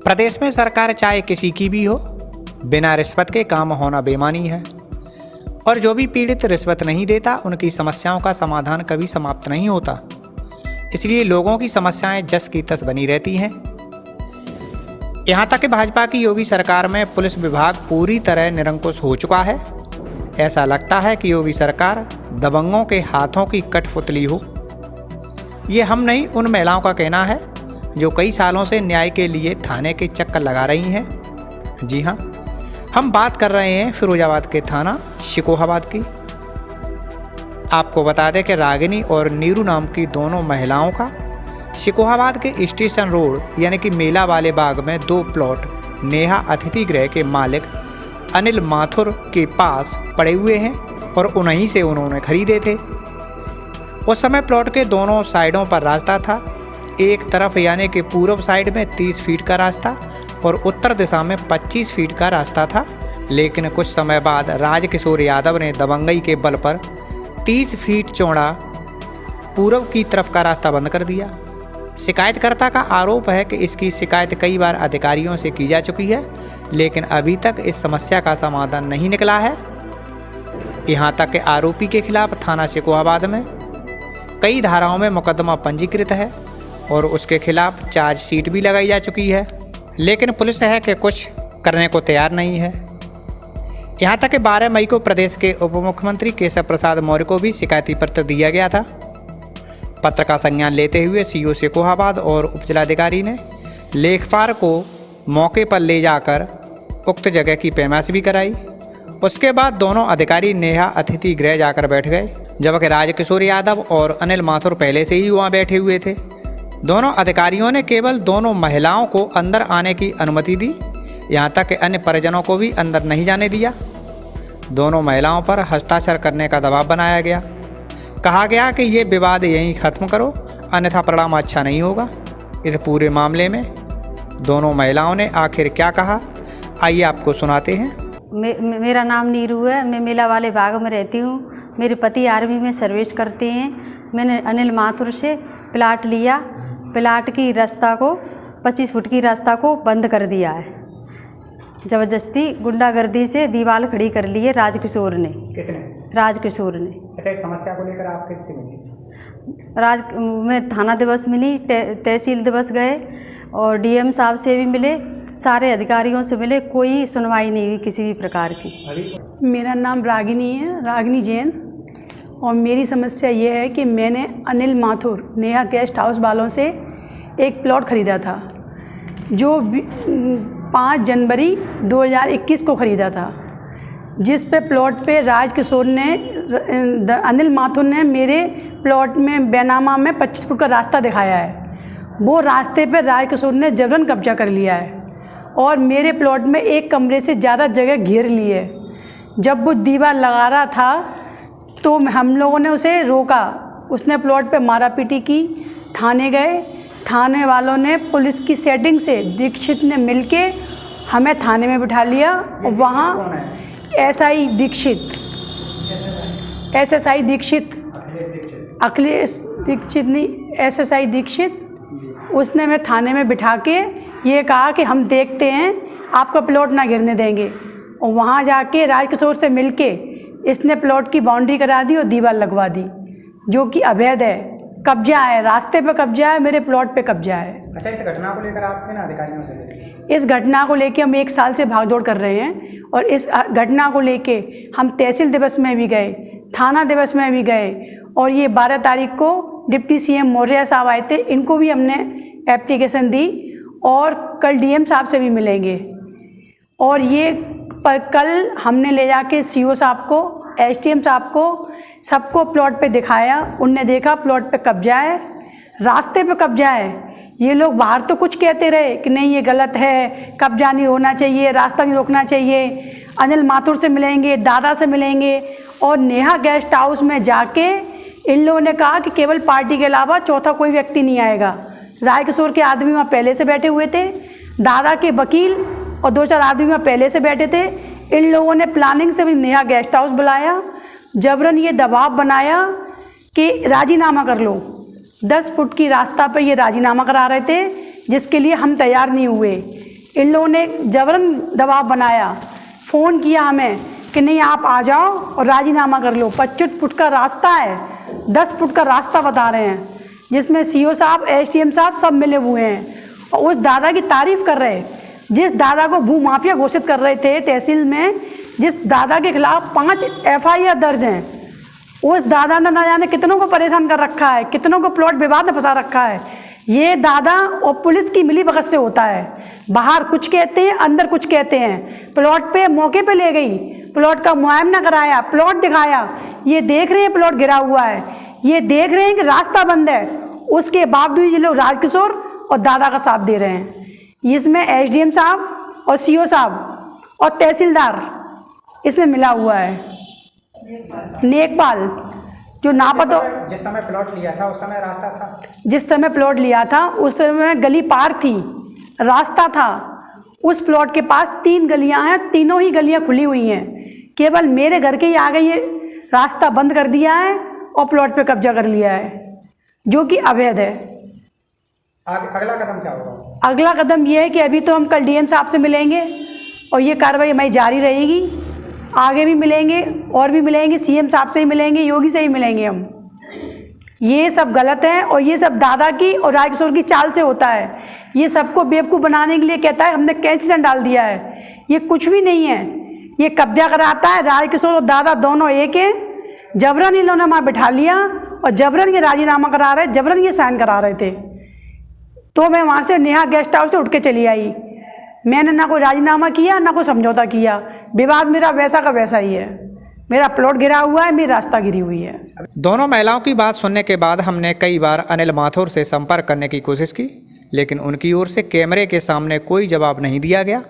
प्रदेश में सरकार चाहे किसी की भी हो, बिना रिश्वत के काम होना बेईमानी है और जो भी पीड़ित रिश्वत नहीं देता उनकी समस्याओं का समाधान कभी समाप्त नहीं होता। इसलिए लोगों की समस्याएं जस की तस बनी रहती हैं। यहाँ तक कि भाजपा की योगी सरकार में पुलिस विभाग पूरी तरह निरंकुश हो चुका है। ऐसा लगता है कि योगी सरकार दबंगों के हाथों की कठपुतली हो। ये हम नहीं, उन महिलाओं का कहना है जो कई सालों से न्याय के लिए थाने के चक्कर लगा रही हैं। जी हाँ, हम बात कर रहे हैं फिरोजाबाद के थाना शिकोहाबाद की। आपको बता दें कि रागिनी और नीरू नाम की दोनों महिलाओं का शिकोहाबाद के स्टेशन रोड यानी कि मेला वाले बाग में 2 प्लॉट नेहा अतिथि गृह के मालिक अनिल माथुर के पास पड़े हुए हैं और उन्हीं से उन्होंने खरीदे थे। उस समय प्लॉट के दोनों साइडों पर रास्ता था। एक तरफ यानी कि पूर्व साइड में 30 फीट का रास्ता और उत्तर दिशा में 25 फीट का रास्ता था। लेकिन कुछ समय बाद राजकिशोर यादव ने दबंगई के बल पर 30 फीट चौड़ा पूर्व की तरफ का रास्ता बंद कर दिया। शिकायतकर्ता का आरोप है कि इसकी शिकायत कई बार अधिकारियों से की जा चुकी है, लेकिन अभी तक इस समस्या का समाधान नहीं निकला है। यहाँ तक कि आरोपी के खिलाफ थाना शिकोहाबाद में कई धाराओं में मुकदमा पंजीकृत है और उसके खिलाफ चार्जशीट भी लगाई जा चुकी है, लेकिन पुलिस है कि कुछ करने को तैयार नहीं है। यहाँ तक कि 12 मई को प्रदेश के उप मुख्यमंत्री केशव प्रसाद मौर्य को भी शिकायती पत्र दिया गया था। पत्र का संज्ञान लेते हुए सीओ शिकोहाबाद और उपजिलाधिकारी ने लेखपाल को मौके पर ले जाकर उक्त जगह की पैमाइश भी कराई। उसके बाद दोनों अधिकारी नेहा अतिथि गृह जाकर बैठ गए, जबकि राजकिशोर यादव और अनिल माथुर पहले से ही वहाँ बैठे हुए थे। दोनों अधिकारियों ने केवल दोनों महिलाओं को अंदर आने की अनुमति दी, यहाँ तक कि अन्य परिजनों को भी अंदर नहीं जाने दिया। दोनों महिलाओं पर हस्ताक्षर करने का दबाव बनाया गया। कहा गया कि ये विवाद यहीं ख़त्म करो, अन्यथा परिणाम अच्छा नहीं होगा। इस पूरे मामले में दोनों महिलाओं ने आखिर क्या कहा, आइए आपको सुनाते हैं। मेरा नाम नीरू है। मैं मेला वाले बाग में रहती हूँ। मेरे पति आर्मी में सर्विस करते हैं। मैंने अनिल माथुर से प्लाट लिया। प्लाट की रास्ता को 25 फुट की रास्ता को बंद कर दिया है। ज़बरदस्ती गुंडागर्दी से दीवार खड़ी कर ली है राजकिशोर ने। किसने? राजकिशोर ने। अच्छा, इस समस्या को लेकर आप किससे मिली? मैं थाना दिवस मिली, तहसील दिवस गए और डीएम साहब से भी मिले, सारे अधिकारियों से मिले, कोई सुनवाई नहीं हुई किसी भी प्रकार की। मेरा नाम रागिनी है, रागिनी जैन। और मेरी समस्या ये है कि मैंने अनिल माथुर नेहा गेस्ट हाउस वालों से एक प्लॉट ख़रीदा था, जो 5 जनवरी 2021 को ख़रीदा था, जिस पे प्लॉट पे राजकिशोर ने अनिल माथुर ने मेरे प्लॉट में बेनामा में 25 फुट का रास्ता दिखाया है। वो रास्ते पे राजकिशोर ने जबरन कब्जा कर लिया है और मेरे प्लॉट में एक कमरे से ज़्यादा जगह घेर ली है। जब वो दीवार लगा रहा था तो हम लोगों ने उसे रोका। उसने प्लॉट पे मारापीटी की। थाने गए। थाने वालों ने पुलिस की सेटिंग से दीक्षित ने मिलके हमें थाने में बिठा लिया और वहाँ SI दीक्षित, SSI दीक्षित, अखिलेश दीक्षित नहीं, SSI दीक्षित, उसने हमें थाने में बिठा के ये कहा कि हम देखते हैं, आपका प्लॉट ना गिरने देंगे। और वहाँ जाके राजकिशोर से मिलके इसने प्लॉट की बाउंड्री करा दी और दीवार लगवा दी, जो कि अवैध है। कब्जा है, रास्ते पे कब्जा है, मेरे प्लॉट पे कब्जा है। अच्छा, इस घटना को लेकर आप किन अधिकारियों से मिले? इस घटना को लेके हम 1 साल से भागदौड़ कर रहे हैं और इस घटना को लेके हम तहसील दिवस में भी गए, थाना दिवस में भी गए और ये 12 तारीख को डिप्टी CM मौर्य साहब आए थे, इनको भी हमने एप्लीकेशन दी और कल DM साहब से भी मिलेंगे। और ये कल हमने ले जाके CO साहब को, SDM साहब को, सबको प्लॉट पे दिखाया। उनने देखा प्लॉट पे कब्जा है, रास्ते पे कब्जा है। ये लोग बाहर तो कुछ कहते रहे कि नहीं ये गलत है, कब्जा नहीं होना चाहिए, रास्ता नहीं रोकना चाहिए। अनिल माथुर से मिलेंगे, दादा से मिलेंगे और नेहा गेस्ट हाउस में जाके इन लोगों ने कहा कि केवल पार्टी के अलावा चौथा कोई व्यक्ति नहीं आएगा। राजकिशोर के आदमी वहाँ पहले से बैठे हुए थे, दादा के वकील और 2-4 आदमी वहाँ पहले से बैठे थे। इन लोगों ने प्लानिंग से भी नेहा गेस्ट हाउस बुलाया, जबरन ये दबाव बनाया कि राजीनामा कर लो। 10 फुट की रास्ता पे ये राजीनामा करा रहे थे, जिसके लिए हम तैयार नहीं हुए। इन लोगों ने जबरन दबाव बनाया, फ़ोन किया हमें कि नहीं आप आ जाओ और राजीनामा कर लो। 25 फुट का रास्ता है, 10 फुट का रास्ता बता रहे हैं, जिसमें CO साहब, SDM साहब सब मिले हुए हैं और उस दादा की तारीफ़ कर रहे हैं, जिस दादा को भू माफिया घोषित कर रहे थे तहसील में, जिस दादा के खिलाफ 5 FIR दर्ज हैं। उस दादा ने ना जाने कितनों को परेशान कर रखा है, कितनों को प्लॉट विवाद में फंसा रखा है। ये दादा और पुलिस की मिली भगत से होता है, बाहर कुछ कहते हैं, अंदर कुछ कहते हैं। प्लॉट पे मौके पे ले गई, प्लॉट का मुआयना कराया, प्लॉट दिखाया, ये देख रहे हैं प्लॉट गिरा हुआ है, ये देख रहे हैं कि रास्ता बंद है, उसके बावजूद ये लोग राजकिशोर और दादा का साथ दे रहे हैं। इसमें SDM साहब और CO साहब और तहसीलदार इसमें मिला हुआ है। नेकपाल जो नापतो, जिस समय प्लॉट लिया था उस समय रास्ता था, जिस समय प्लॉट लिया था उस समय गली पार थी, रास्ता था। उस प्लॉट के पास 3 गलियां हैं, तीनों ही गलियां खुली हुई हैं। केवल मेरे घर के ही आगे ये रास्ता बंद कर दिया है और प्लॉट पे कब्जा कर लिया है, जो कि अवैध है। अगला कदम क्या होगा? अगला कदम ये है कि अभी तो हम कल DM साहब से मिलेंगे और ये कार्रवाई हमारी जारी रहेगी, आगे भी मिलेंगे और भी मिलेंगे, CM साहब से ही मिलेंगे, योगी से ही मिलेंगे हम। ये सब गलत है और ये सब दादा की और राजकिशोर की चाल से होता है। ये सबको बेवकूफ़ बनाने के लिए कहता है हमने कैंसिल डाल दिया है, ये कुछ भी नहीं है। ये कब्जा कराता है, राजकिशोर और दादा दोनों एक हैं। जबरन इन लोगों ने वहाँ बिठा लिया और जबरन ये राजीनामा करा रहे, जबरन ये साइन करा रहे थे। तो मैं वहाँ से नेहा गेस्ट हाउस से उठ के चली आई। मैंने ना कोई राजीनामा किया ना कोई समझौता किया, विवाद मेरा वैसा का वैसा ही है। मेरा प्लॉट गिरा हुआ है, मेरी रास्ता गिरी हुई है। दोनों महिलाओं की बात सुनने के बाद हमने कई बार अनिल माथुर से संपर्क करने की कोशिश की, लेकिन उनकी ओर से कैमरे के सामने कोई जवाब नहीं दिया गया।